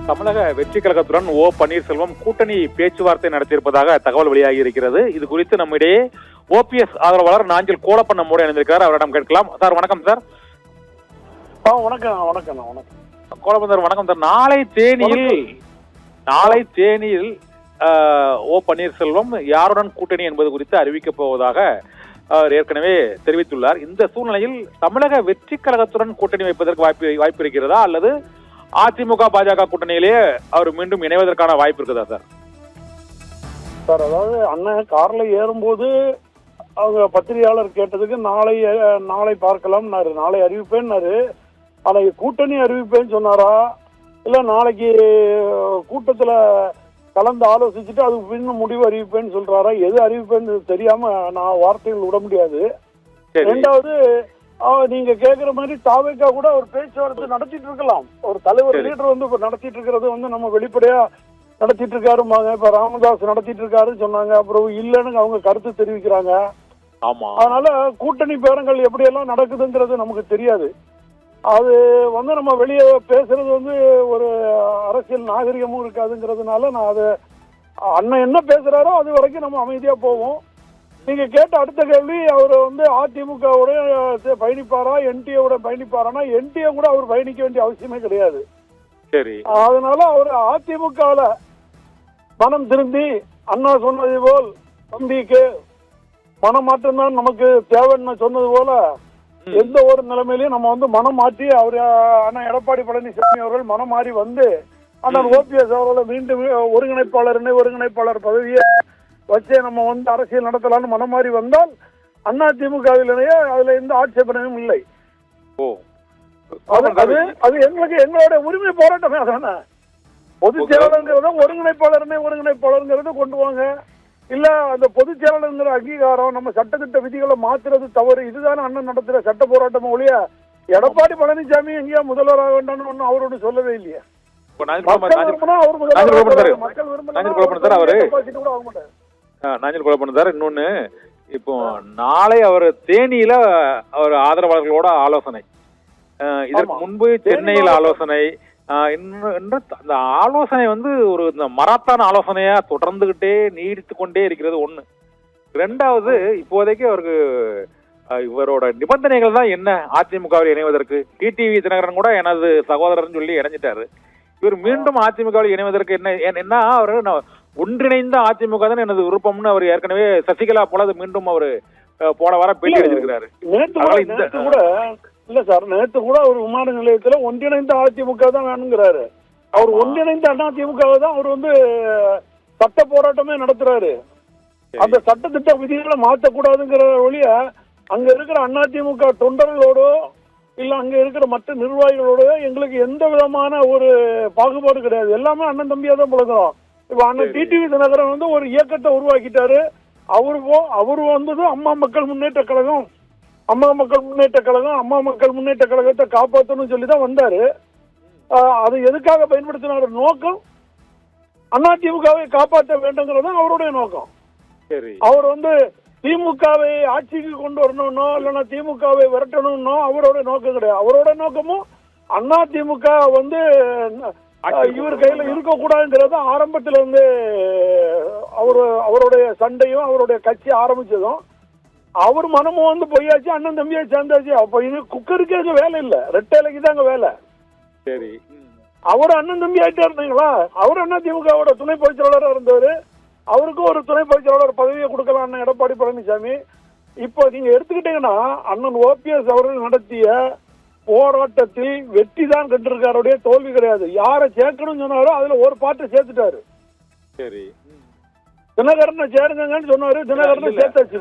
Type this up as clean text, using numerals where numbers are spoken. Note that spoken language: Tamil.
தமிழக வெற்றி கழகத்துடன் ஓ பன்னீர்செல்வம் கூட்டணி பேச்சுவார்த்தை நடத்தியிருப்பதாக தகவல் வெளியாகி இருக்கிறது. இது குறித்து நம்மிடையே ஓபிஎஸ் ஆதரவாளர் நாஞ்சில் கோலப்பன் நம்மோடு இணைந்திருக்கிறார். அவரிடம் கேட்கலாம். சார் வணக்கம் சார். வணக்கம் வணக்கம் வணக்கம் கோலப்பன் சார் வணக்கம் சார். நாளை தேனியில் ஓ பன்னீர்செல்வம் யாருடன் கூட்டணி என்பது குறித்து அறிவிக்கப் போவதாக அவர் ஏற்கனவே தெரிவித்துள்ளார். இந்த சூழ்நிலையில் தமிழக வெற்றி கழகத்துடன் கூட்டணி வைப்பதற்கு வாய்ப்பு இருக்கிறதா, அல்லது அதிமுக பாஜக கூட்டணியிலேயே அவர் மீண்டும் இணைவதற்கான வாய்ப்பு இருக்குதா சார்? சார், அதாவது அண்ணன் கார்ல ஏறும்போது அவங்க பத்திரிகையாளர் கேட்டதுக்கு நாளை பார்க்கலாம்னாரு, நாளை அறிவிப்பேன்னாரு. ஆனா கூட்டணி அறிவிப்பேன்னு சொன்னாரா, இல்ல நாளைக்கு கூட்டத்துல கலந்து ஆலோசிச்சுட்டு அதுக்கு பின்னும் முடிவு அறிவிப்பேன்னு சொல்றாரா, எது அறிவிப்பேன்னு தெரியாம நான் வார்த்தைகள் விட முடியாது. ரெண்டாவது, நீங்க கேக்குற மாதிரி தாவேக்கா கூட ஒரு பேச்சுவார்த்தை நடத்திட்டு இருக்கலாம். ஒரு தலைவர் லீடர் வந்து இப்ப நடத்திட்டு இருக்கிறது வந்து நம்ம வெளிப்படையா நடத்திட்டு இருக்காருமாங்க. இப்ப ராமதாஸ் நடத்திட்டு இருக்காருன்னு சொன்னாங்க, அப்புறம் இல்லன்னு அவங்க கருத்து தெரிவிக்கிறாங்க. அதனால கூட்டணி பேரங்கள் எப்படி எல்லாம் நடக்குதுங்கிறது நமக்கு தெரியாது. அது வந்து நம்ம வெளியே பேசுறது வந்து ஒரு அரசியல் நாகரிகமும் இருக்காதுங்கிறதுனால நான் அதை அண்ணன் என்ன பேசுறாரோ அது வரைக்கும் நம்ம அமைதியா போவோம். நீங்க கேட்ட அடுத்த கேள்வி, அவர் வந்து அதிமுகவோட பயணிப்பாரா என்டிஏவோட பயணிப்பாரானா, என்டிஏ கூட அவர் பயணிக்க வேண்டிய அவசியமே கிடையாது. அதனால அவர் அதிமுகல மனம் திரும்பி அண்ணா சொன்னது போல் தம்பிக்கு மனமாற்றம் தான் நமக்கு தேவைன்னு சொன்னது போல எந்த ஒரு நிலைமையிலையும் நம்ம வந்து மனம் மாற்றி அவர் அண்ணா எடப்பாடி பழனிசாமி அவர்கள் மனம் மாறி வந்து அண்ணன் ஓபிஎஸ் அவர்களை மீண்டும் ஒருங்கிணைப்பாளர் பதவியை வச்சே நம்ம வந்து அரசியல் நடத்தலாம்னு மனம் மாறி வந்தால் அதிமுகவிலேயே அதுல எந்த ஆட்சேபனையும் இல்லை. அது எங்களுடைய உரிமை போராட்டமே. அதான பொதுச் செயலாளர்ங்கிறத ஒருங்கிணைப்பாளர்ங்கிறத கொண்டு வாங்க. இல்ல அந்த பொதுச் செயலாளர்ங்கிற அங்கீகாரம் நம்ம சட்டத்திட்ட விதிகளை மாத்துறது தவறு. இதுதானே அண்ணன் நடத்துற சட்ட போராட்டம் ஒழிய எடப்பாடி பழனிசாமி எங்கேயா முதல்வராக வேண்டாம்னு ஒன்னும் அவரோடு சொல்லவே இல்லையா. இன்னொன்னு, இப்போ நாளை அவர் தேனியில அவர் ஆதரவாளர்களோட ஆலோசனை, இதற்கு முன்பு சென்னையில் ஆலோசனை, அந்த ஆலோசனை வந்து ஒரு இந்த மராத்தான் ஆலோசனையா தொடர்ந்துகிட்டே நீடித்து கொண்டே இருக்கிறது ஒண்ணு. ரெண்டாவது, இப்போதைக்கு அவருக்கு இவரோட நிபந்தனைகள் தான் என்ன அதிமுகவில் இணைவதற்கு? டிடிவி தினகரன் கூட எனது சகோதரன் சொல்லி இணைஞ்சிட்டாரு. இவர் மீண்டும் அதிமுகவில் இணைவதற்கு என்ன அவரு ஒன்றிணைந்த அதிமுக தான் எனது விருப்பம்னு அவர் ஏற்கனவே சசிகலா போல மீண்டும் அவரு போன வாரம் பேட்டி அளிச்சிருக்கிறாரு. இல்ல சார், நேற்று கூட அவர் விமான நிலையத்துல ஒன்றிணைந்த அதிமுக தான் வேணுங்கிறாரு. அவர் ஒன்றிணைந்த அதிமுக தான் அவர் வந்து சட்ட போராட்டமே நடத்துறாரு. அந்த சட்டத்திட்ட விதிகளை மாற்றக்கூடாதுங்கிற வழிய அங்க இருக்கிற அதிமுக தொண்டர்களோடோ இல்ல அங்க இருக்கிற மற்ற நிர்வாகிகளோட எங்களுக்கு எந்த விதமான ஒரு பாகுபாடு கிடையாது. எல்லாமே அண்ணன் தம்பியா தான் பழகிறோம். இப்ப அண்ணன் டிடிவி தினகரன் வந்து ஒரு இயக்கத்தை உருவாக்கிட்டாரு. அவரு வந்தது அம்மா மக்கள் முன்னேற்ற கழகம், அம்மா மக்கள் முன்னேற்ற கழகத்தை காப்பாற்றணும்னு சொல்லிதான் வந்தாரு. அது எதுக்காக பயன்படுத்தினாரு? நோக்கம் அதிமுகவை காப்பாற்ற வேண்டும்ங்கிறது அவருடைய நோக்கம். அவர் வந்து திமுகவை ஆட்சிக்கு கொண்டு வரணும்னோ இல்லைன்னா திமுகவை விரட்டணும்னோ அவரோட நோக்கம் கிடையாது. அவரோட நோக்கமும் அதிமுக வந்து இவர் கையில இருக்க கூடாதுங்கிறது ஆரம்பத்துல இருந்து அவருடைய சண்டையும் அவருடைய கட்சி ஆரம்பிச்சதும் அவர் மனமும் வந்து பொய்யாச்சு, அண்ணன் தம்பியா சேர்ந்தாச்சு. அப்ப இது குக்கருக்கு அது வேலை இல்ல, ரெட்டைலைக்கு தாங்க வேலை. சரி, அவரு அண்ணன் தம்பி ஆயிட்டே இருந்தீங்களா? அவர் அதிமுகவோட துணை பொதுச் செயலாளராக இருந்தவர். அவருக்கும் ஒரு துணை பொதுச் செயலாளர் பதவியை கொடுக்கலாம் அண்ணன் எடப்பாடி பழனிசாமி. இப்போ நீங்க எடுத்துக்கிட்டீங்கன்னா அண்ணன் ஓபிஎஸ் அவர்கள் நடத்திய போராட்டத்தில் வெற்றி தான் கண்டிருக்காருடைய தோல்வி கிடையாது. யாரை சேர்க்கணும்னு சொன்னாரோ அதுல ஒரு பாட்டை சேர்த்துட்டாரு. சரி, தினகரனை சேருங்கன்னு சொன்னாரு, தினகரனை சேர்த்தாச்சு.